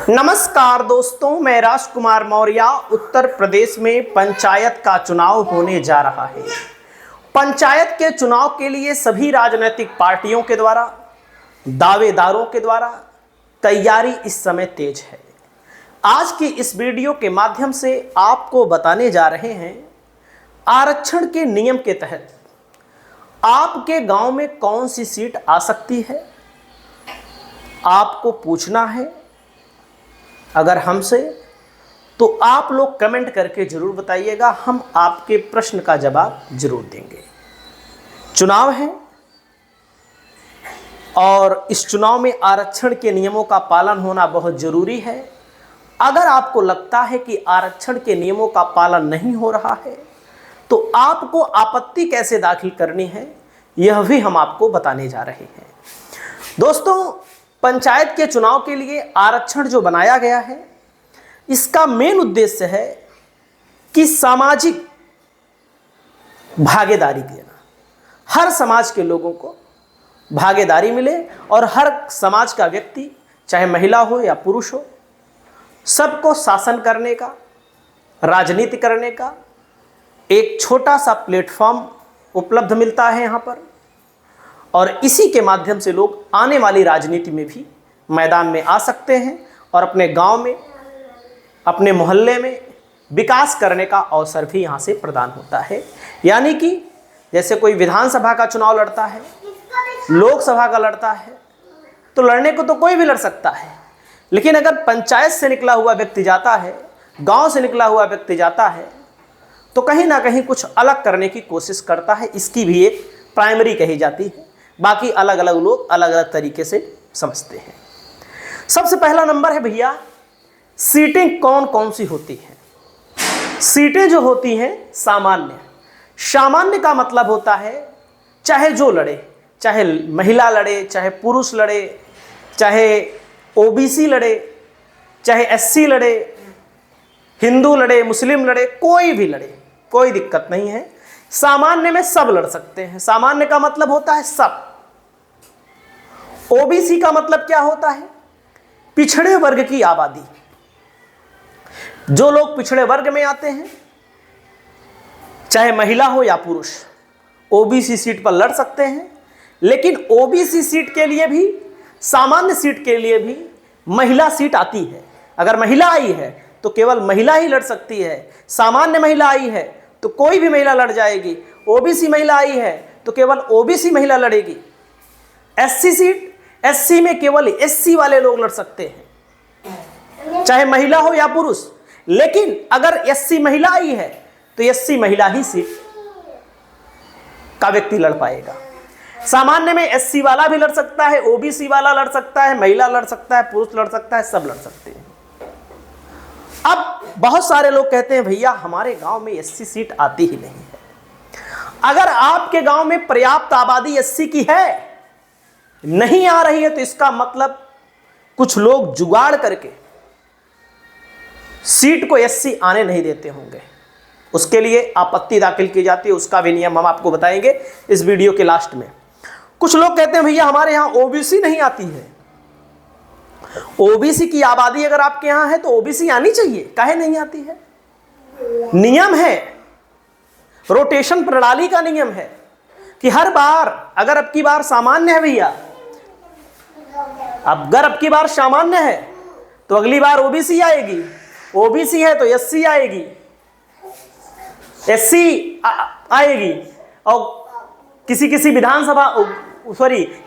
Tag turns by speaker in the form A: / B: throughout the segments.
A: नमस्कार दोस्तों, मैं राजकुमार मौर्य। उत्तर प्रदेश में पंचायत का चुनाव होने जा रहा है। पंचायत के चुनाव के लिए सभी राजनीतिक पार्टियों के द्वारा, दावेदारों के द्वारा तैयारी इस समय तेज है। आज की इस वीडियो के माध्यम से आपको बताने जा रहे हैं आरक्षण के नियम के तहत आपके गांव में कौन सी सीट आ सकती है। आपको पूछना है अगर हमसे, तो आप लोग कमेंट करके जरूर बताइएगा, हम आपके प्रश्न का जवाब जरूर देंगे। चुनाव है और इस चुनाव में आरक्षण के नियमों का पालन होना बहुत जरूरी है। अगर आपको लगता है कि आरक्षण के नियमों का पालन नहीं हो रहा है तो आपको आपत्ति कैसे दाखिल करनी है, यह भी हम आपको बताने जा रहे हैं। दोस्तों, पंचायत के चुनाव के लिए आरक्षण जो बनाया गया है, इसका मेन उद्देश्य है कि सामाजिक भागीदारी देना। हर समाज के लोगों को भागीदारी मिले और हर समाज का व्यक्ति, चाहे महिला हो या पुरुष हो, सबको शासन करने का, राजनीति करने का एक छोटा सा प्लेटफॉर्म उपलब्ध मिलता है यहाँ पर। और इसी के माध्यम से लोग आने वाली राजनीति में भी मैदान में आ सकते हैं और अपने गांव में, अपने मोहल्ले में विकास करने का अवसर भी यहाँ से प्रदान होता है। यानी कि जैसे कोई विधानसभा का चुनाव लड़ता है, लोकसभा का लड़ता है, तो लड़ने को तो कोई भी लड़ सकता है, लेकिन अगर पंचायत से निकला हुआ व्यक्ति जाता है, गांव से निकला हुआ व्यक्ति जाता है, तो कहीं ना कहीं कुछ अलग करने की कोशिश करता है। इसकी भी एक प्राइमरी कही जाती है। बाकी अलग अलग लोग अलग अलग तरीके से समझते हैं। सबसे पहला नंबर है भैया, सीटें कौन कौन सी होती हैं। सीटें जो होती हैं सामान्य। सामान्य का मतलब होता है चाहे जो लड़े, चाहे महिला लड़े, चाहे पुरुष लड़े, चाहे ओबीसी लड़े, चाहे एससी लड़े, हिंदू लड़े, मुस्लिम लड़े, कोई भी लड़े, कोई दिक्कत नहीं है। सामान्य में सब लड़ सकते हैं। सामान्य का मतलब होता है सब। ओबीसी का मतलब क्या होता है? पिछड़े वर्ग की आबादी। जो लोग पिछड़े वर्ग में आते हैं, चाहे महिला हो या पुरुष, ओबीसी सीट पर लड़ सकते हैं। लेकिन ओबीसी सीट के लिए भी, सामान्य सीट के लिए भी महिला सीट आती है। अगर महिला आई है तो केवल महिला ही लड़ सकती है। सामान्य महिला आई है तो कोई भी महिला लड़ जाएगी। ओबीसी महिला आई है तो केवल ओबीसी महिला लड़ेगी। एससी सीट, एससी में केवल एससी वाले लोग लड़ सकते हैं, चाहे महिला हो या पुरुष। लेकिन अगर एससी महिला आई है तो एससी महिला ही सीट का व्यक्ति लड़ पाएगा। सामान्य में एससी वाला भी लड़ सकता है, ओबीसी वाला लड़ सकता है, महिला लड़ सकता है, पुरुष लड़ सकता है, सब लड़ सकते हैं। अब बहुत सारे लोग कहते हैं भैया हमारे गांव में एससी सीट आती ही नहीं है। अगर आपके गांव में पर्याप्त आबादी एससी की है, नहीं आ रही है, तो इसका मतलब कुछ लोग जुगाड़ करके सीट को एससी आने नहीं देते होंगे। उसके लिए आपत्ति दाखिल की जाती है। उसका भी नियम हम आपको बताएंगे इस वीडियो के लास्ट में। कुछ लोग कहते हैं भैया हमारे यहां ओबीसी नहीं आती है। ओबीसी की आबादी अगर आपके यहां है तो ओबीसी आनी चाहिए, काहे नहीं आती है? नियम है, रोटेशन प्रणाली का नियम है कि हर बार, अगर अब की बार सामान्य है भैया, अगर अब की बार सामान्य है तो अगली बार ओबीसी आएगी, ओबीसी है तो एससी आएगी, एससी आएगी, और किसी किसी विधानसभा,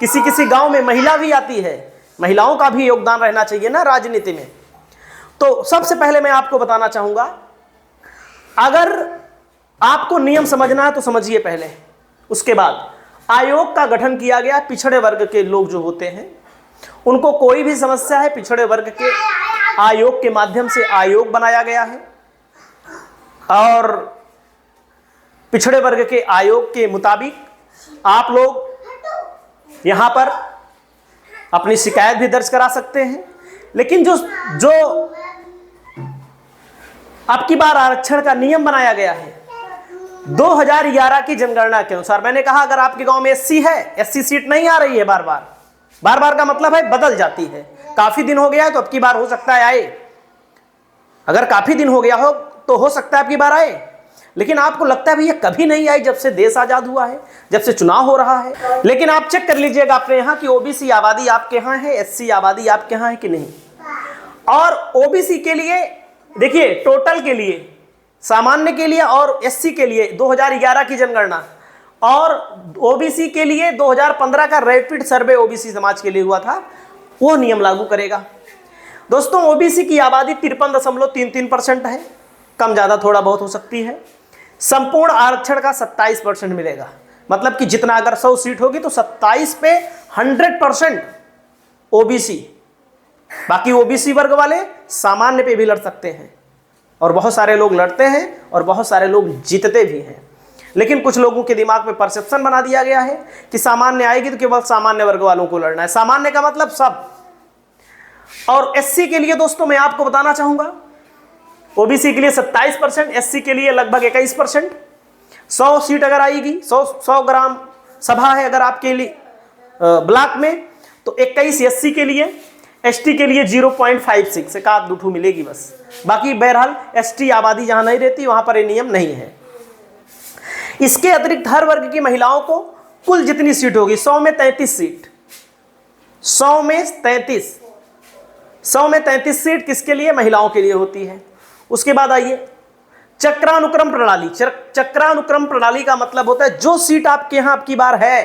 A: किसी किसी गांव में महिला भी आती है। महिलाओं का भी योगदान रहना चाहिए ना राजनीति में। तो सबसे पहले मैं आपको बताना चाहूंगा, अगर आपको नियम समझना है तो समझिए पहले। उसके बाद आयोग का गठन किया गया। पिछड़े वर्ग के लोग जो होते हैं उनको कोई भी समस्या है, पिछड़े वर्ग के आयोग के माध्यम से आयोग बनाया गया है और पिछड़े वर्ग के आयोग के मुताबिक आप लोग यहां पर अपनी शिकायत भी दर्ज करा सकते हैं। लेकिन जो अब की बार आरक्षण का नियम बनाया गया है 2011 की जनगणना के अनुसार, मैंने कहा अगर आपके गांव में एससी है, एससी सीट नहीं आ रही है बार बार, बार बार का मतलब है बदल जाती है। काफी दिन हो गया है तो अब की बार हो सकता है आए, अगर काफी दिन हो गया हो तो हो सकता है अब की बार आए। लेकिन आपको लगता है भैया कभी नहीं आई जब से देश आजाद हुआ है, जब से चुनाव हो रहा है। लेकिन आप चेक कर लीजिएगा अपने यहाँ कि ओबीसी आबादी आपके यहाँ है, एससी आबादी आपके यहाँ है कि नहीं। और ओबीसी के लिए देखिए, टोटल के लिए, सामान्य के लिए और एससी के लिए 2011 की जनगणना और ओबीसी के लिए 2015 का रैपिड सर्वे ओबीसी समाज के लिए हुआ था, वो नियम लागू करेगा। दोस्तों, ओबीसी की आबादी 53.33% है, कम ज़्यादा थोड़ा बहुत हो सकती है। संपूर्ण आरक्षण का 27% मिलेगा, मतलब कि जितना अगर 100 सीट होगी तो 27 पे 100% ओबीसी। बाकी ओबीसी वर्ग वाले सामान्य पे भी लड़ सकते हैं, और बहुत सारे लोग लड़ते हैं और बहुत सारे लोग जीतते भी हैं। लेकिन कुछ लोगों के दिमाग में परसेप्शन बना दिया गया है कि सामान्य आएगी तो केवल सामान्य वर्ग वालों को लड़ना है। सामान्य का मतलब सब। और एससी के लिए दोस्तों मैं आपको बताना चाहूंगा, ओबीसी के लिए 27%, एससी के लिए लगभग 21%। 100 सीट अगर आएगी, 100 ग्राम सभा है अगर आपके लिए ब्लॉक में, तो 21 एससी के लिए, एसटी के लिए 0.56 एक आध दूठू मिलेगी बस। बाकी बहरहाल एसटी आबादी जहां नहीं रहती वहां पर ये नियम नहीं है। इसके अतिरिक्त हर वर्ग की महिलाओं को कुल जितनी सीट होगी 100 में 33 सीट, 100 में 33 सीट किसके लिए? महिलाओं के लिए होती है। उसके बाद आइए चक्रानुक्रम प्रणाली। चक्रानुक्रम प्रणाली का मतलब होता है जो सीट आपके यहां आपकी बार है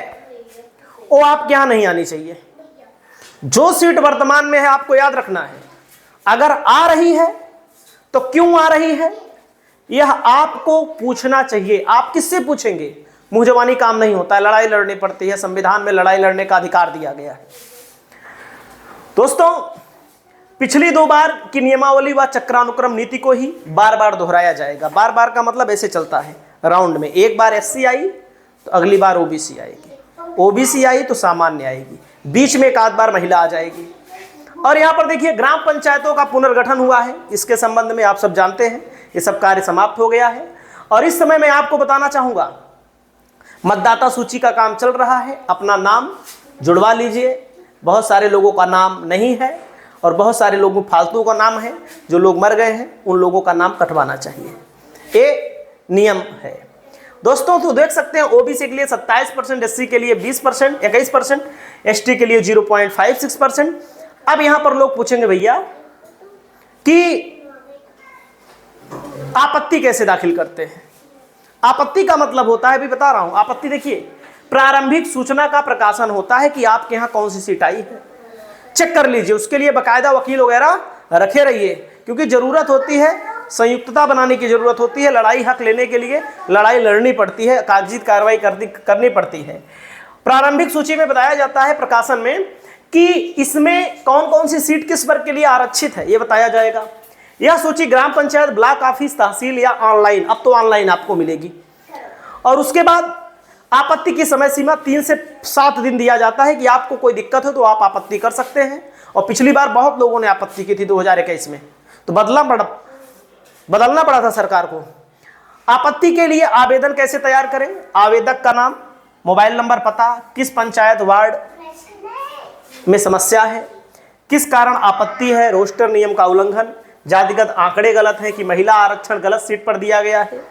A: वो आपके यहां नहीं आनी चाहिए। जो सीट वर्तमान में है आपको याद रखना है, अगर आ रही है तो क्यों आ रही है यह आपको पूछना चाहिए। आप किससे पूछेंगे? मुंह जबानी काम नहीं होता है, लड़ाई लड़नी पड़ती है। संविधान में लड़ाई लड़ने का अधिकार दिया गया है। दोस्तों, पिछली 2 बार की नियमावली व चक्रानुक्रम नीति को ही बार बार दोहराया जाएगा। बार बार का मतलब ऐसे चलता है राउंड में। एक बार एससी आई तो अगली बार ओबीसी आएगी, ओबीसी आई तो सामान्य आएगी, बीच में एक आध बार महिला आ जाएगी। और यहाँ पर देखिए ग्राम पंचायतों का पुनर्गठन हुआ है। इसके संबंध में आप सब जानते हैं, ये सब कार्य समाप्त हो गया है। और इस समय मैं आपको बताना चाहूँगा, मतदाता सूची का काम चल रहा है। अपना नाम जुड़वा लीजिए। बहुत सारे लोगों का नाम नहीं है और बहुत सारे लोगों फालतू का नाम है। जो लोग मर गए हैं उन लोगों का नाम कटवाना चाहिए, ये नियम है। दोस्तों, तो देख सकते हैं ओबीसी के लिए 27%, एससी के लिए 20%, 21%, एसटी के लिए 0.56%। अब यहां पर लोग पूछेंगे भैया कि आपत्ति कैसे दाखिल करते हैं? आपत्ति का मतलब होता है, अभी बता रहा हूं। आपत्ति देखिए, प्रारंभिक सूचना का प्रकाशन होता है कि आपके यहां कौन सी सीट आई है। चेक कर लीजिए, उसके लिए बकायदा वकील वगैरह रखे रहिए, क्योंकि जरूरत होती है, संयुक्तता बनाने की जरूरत होती है। लड़ाई हक लेने के लिए लड़ाई लड़नी पड़ती है, कागजी कार्रवाई करनी पड़ती है। प्रारंभिक सूची में बताया जाता है प्रकाशन में कि इसमें कौन कौन सी सीट किस वर्ग के लिए आरक्षित है, यह बताया जाएगा। यह सूची ग्राम पंचायत, ब्लॉक ऑफिस, तहसील या ऑनलाइन, अब तो ऑनलाइन आपको मिलेगी। और उसके बाद आपत्ति की समय सीमा 3 से 7 दिन दिया जाता है कि आपको कोई दिक्कत हो तो आप आपत्ति कर सकते हैं। और पिछली बार बहुत लोगों ने आपत्ति की थी 2021 में, तो बदलना पड़ा था सरकार को। आपत्ति के लिए आवेदन कैसे तैयार करें? आवेदक का नाम, मोबाइल नंबर, पता, किस पंचायत वार्ड में समस्या है, किस कारण आपत्ति है, रोस्टर नियम का उल्लंघन, जातिगत आंकड़े गलत हैं कि महिला आरक्षण गलत सीट पर दिया गया है,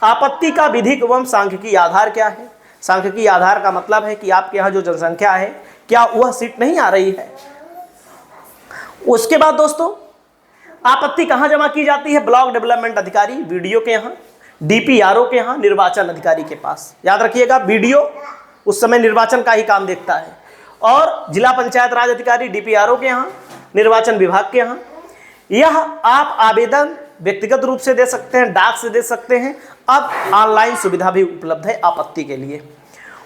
A: आपत्ति का विधिक एवं सांख्यिकीय आधार क्या है। सांख्यिकीय आधार का मतलब है कि आपके यहाँ जो जनसंख्या है क्या वह सीट नहीं आ रही है। उसके बाद दोस्तों, आपत्ति कहाँ जमा की जाती है? ब्लॉक डेवलपमेंट अधिकारी वीडियो के यहाँ, डीपीआरओ के यहाँ, निर्वाचन अधिकारी के पास। याद रखिएगा, वीडियो उस समय निर्वाचन का ही काम देखता है, और जिला पंचायत राज अधिकारी डीपीआरओ के यहाँ, निर्वाचन विभाग के यहाँ। यह आप आवेदन व्यक्तिगत रूप से दे सकते हैं, डाक से दे सकते हैं। अब ऑनलाइन सुविधा भी उपलब्ध है आपत्ति के लिए।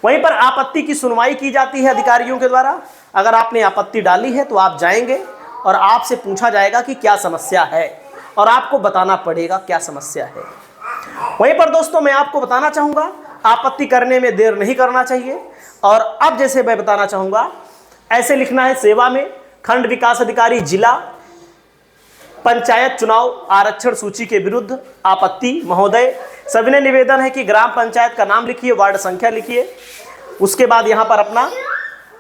A: वहीं पर आपत्ति की सुनवाई की जाती है अधिकारियों के द्वारा। अगर आपने आपत्ति डाली है तो आप जाएंगे और आपसे पूछा जाएगा कि क्या समस्या है, और आपको बताना पड़ेगा क्या समस्या है। वहीं पर दोस्तों मैं आपको बताना चाहूँगा, आपत्ति करने में देर नहीं करना चाहिए। और अब जैसे मैं बताना चाहूँगा, ऐसे लिखना है, सेवा में खंड विकास अधिकारी, जिला पंचायत चुनाव आरक्षण सूची के विरुद्ध आपत्ति। महोदय, सविनय निवेदन है कि ग्राम पंचायत का नाम लिखिए, वार्ड संख्या लिखिए, उसके बाद यहाँ पर अपना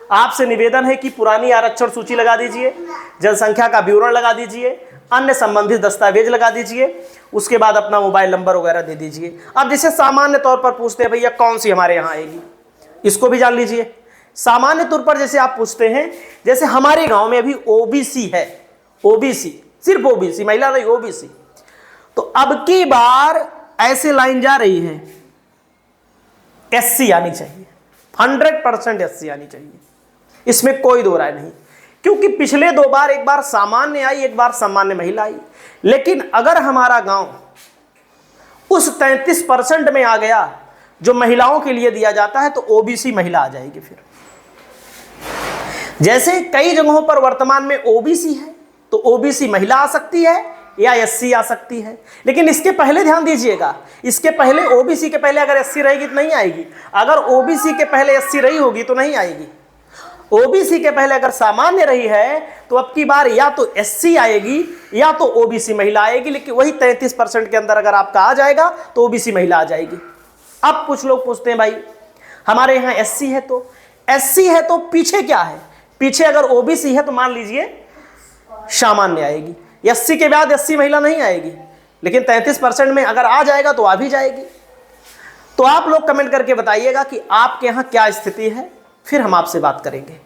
A: आपसे निवेदन है कि पुरानी आरक्षण सूची लगा दीजिए, जनसंख्या का विवरण लगा दीजिए, अन्य संबंधित दस्तावेज लगा दीजिए, उसके बाद अपना मोबाइल नंबर वगैरह दे दीजिए। अब जैसे सामान्य तौर पर पूछते हैं भैया कौन सी हमारे यहाँ आएगी, इसको भी जान लीजिए। सामान्य तौर पर जैसे आप पूछते हैं, जैसे हमारे गांव में अभी ओबीसी है, ओबीसी, सिर्फ ओबीसी, महिला नहीं ओबीसी, तो अब की बार ऐसे लाइन जा रही है एससी आनी चाहिए, 100% एससी आनी चाहिए, इसमें कोई दो राय नहीं। क्योंकि पिछले 2 बार, एक बार सामान्य आई, एक बार सामान्य महिला आई, लेकिन अगर हमारा गांव उस 33% में आ गया जो महिलाओं के लिए दिया जाता है, तो ओबीसी महिला आ जाएगी। फिर जैसे कई जगहों पर वर्तमान में ओबीसी है, तो ओबीसी महिला आ सकती है या एससी आ सकती है। लेकिन इसके पहले ध्यान दीजिएगा, इसके पहले ओबीसी के पहले अगर एससी रहेगी तो नहीं आएगी, अगर ओबीसी के पहले एससी रही होगी तो नहीं आएगी। ओबीसी के पहले अगर सामान्य रही है तो अब की बार या तो एससी आएगी या तो ओबीसी महिला आएगी, लेकिन वही 33% के अंदर अगर आपका आ जाएगा तो ओबीसी महिला आ जाएगी। अब कुछ लोग पूछते हैं भाई हमारे यहाँ एससी है, तो एससी है तो पीछे क्या है, पीछे अगर ओबीसी है तो मान लीजिए सामान्य आएगी, एससी के बाद एससी महिला नहीं आएगी, लेकिन 33% में अगर आ जाएगा तो आ भी जाएगी। तो आप लोग कमेंट करके बताइएगा कि आपके यहाँ क्या स्थिति है, फिर हम आपसे बात करेंगे।